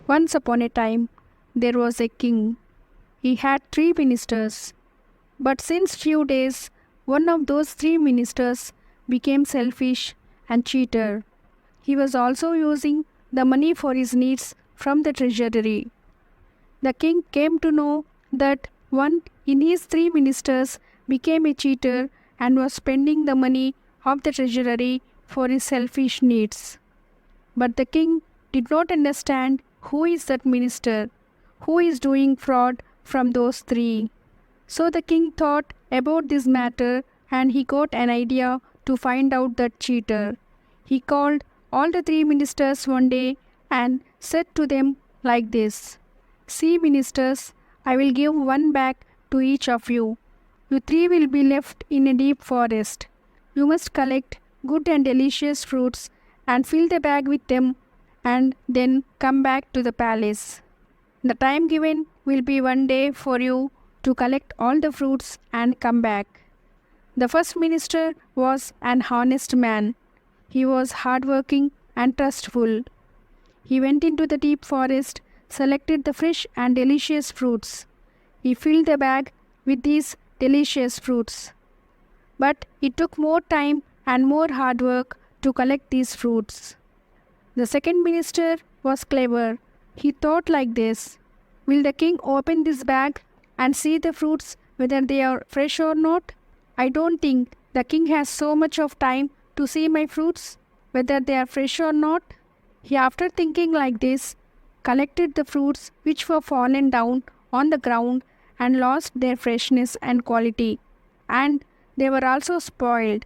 Once upon a time, there was a king. He had 3 ministers. But since few days, one of those 3 ministers became selfish and cheater. He was also using the money for his needs from the treasury. The king came to know that one in his 3 ministers became a cheater and was spending the money of the treasury for his selfish needs. But the king did not understand who is that minister, who is doing fraud from those 3. So the king thought about this matter and he got an idea to find out that cheater. He called all the 3 ministers one day and said to them like this, "See, ministers, I will give one bag to each of you. You 3 will be left in a deep forest. You must collect good and delicious fruits and fill the bag with them and then come back to the palace. The time given will be one day for you to collect all the fruits and come back." The first minister was an honest man. He was hardworking and trustful. He went into the deep forest, selected the fresh and delicious fruits. He filled the bag with these delicious fruits. But it took more time and more hard work to collect these fruits. The second minister was clever. He thought like this, "Will the king open this bag and see the fruits whether they are fresh or not? I don't think the king has so much of time to see my fruits, whether they are fresh or not." He, after thinking like this, collected the fruits which were fallen down on the ground and lost their freshness and quality, and they were also spoiled.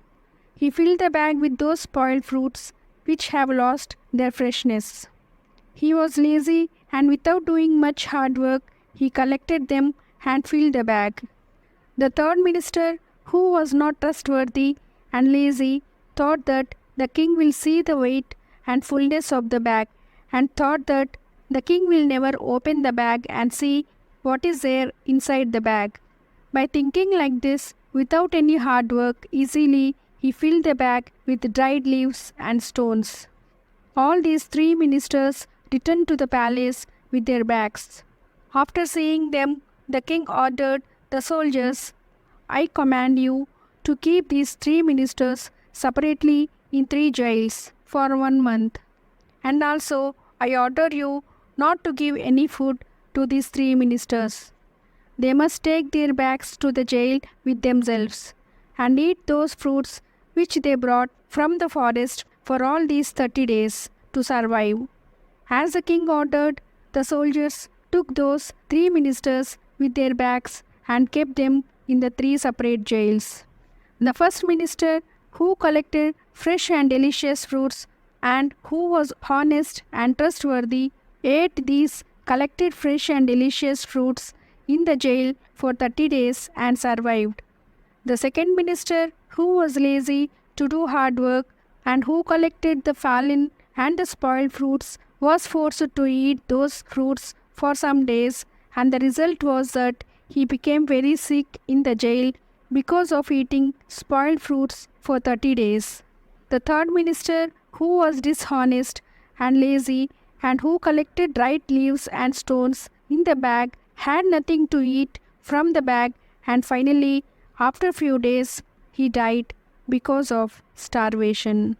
He filled the bag with those spoiled fruits which have lost their freshness. He was lazy and without doing much hard work, he collected them and filled the bag. The third minister, who was not trustworthy and lazy, thought that the king will see the weight and fullness of the bag and thought that the king will never open the bag and see what is there inside the bag. By thinking like this, without any hard work, easily he filled the bag with dried leaves and stones. All these 3 ministers returned to the palace with their bags. After seeing them, the king ordered the soldiers, "I command you to keep these 3 ministers separately in 3 jails for 1 month. And also I order you not to give any food to these 3 ministers. They must take their bags to the jail with themselves and eat those fruits which they brought from the forest for all these 30 days to survive." As the king ordered, the soldiers took those 3 ministers with their bags and kept them in the 3 separate jails. The first minister, who collected fresh and delicious fruits and who was honest and trustworthy, ate these collected fresh and delicious fruits in the jail for 30 days and survived. The second minister, who was lazy to do hard work and who collected the fallen and the spoiled fruits, was forced to eat those fruits for some days, and the result was that he became very sick in the jail because of eating spoiled fruits for 30 days. The third minister, who was dishonest and lazy and who collected dried leaves and stones in the bag, had nothing to eat from the bag, and finally, after few days, he died because of starvation.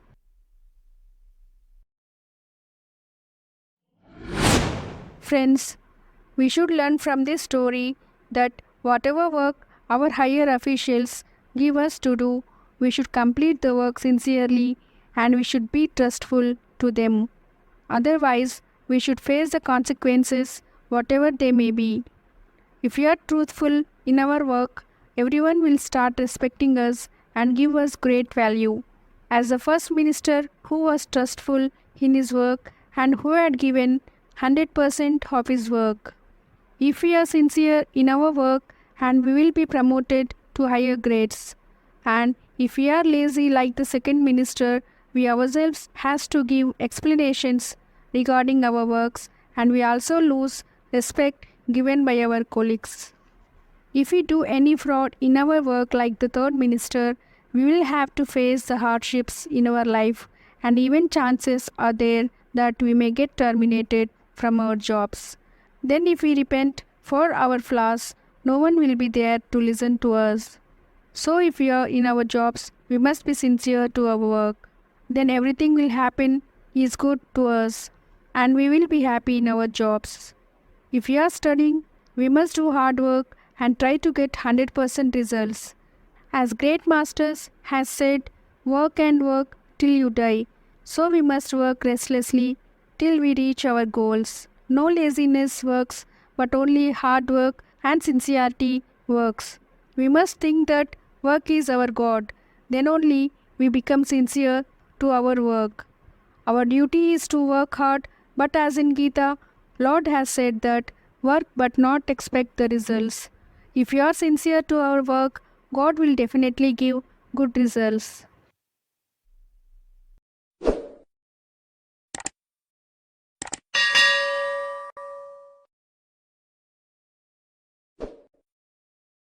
Friends, we should learn from this story that whatever work our higher officials give us to do, we should complete the work sincerely and we should be trustful to them. Otherwise, we should face the consequences, whatever they may be. If we are truthful in our work, everyone will start respecting us and give us great value. As the first minister who was trustful in his work and who had given 100% of his work. If we are sincere in our work, and we will be promoted to higher grades. And if we are lazy like the second minister, we ourselves has to give explanations regarding our works, and we also lose respect given by our colleagues. If we do any fraud in our work like the third minister, we will have to face the hardships in our life, and even chances are there that we may get terminated from our jobs. Then if we repent for our flaws, no one will be there to listen to us. So if we are in our jobs, we must be sincere to our work. Then everything will happen is good to us and we will be happy in our jobs. If we are studying, we must do hard work and try to get 100% results. As great masters has said, work and work till you die. So we must work restlessly till we reach our goals. No laziness works, but only hard work and sincerity works. We must think that work is our God. Then only we become sincere to our work. Our duty is to work hard, but as in Gita, Lord has said that work but not expect the results. If you are sincere to our work, God will definitely give good results.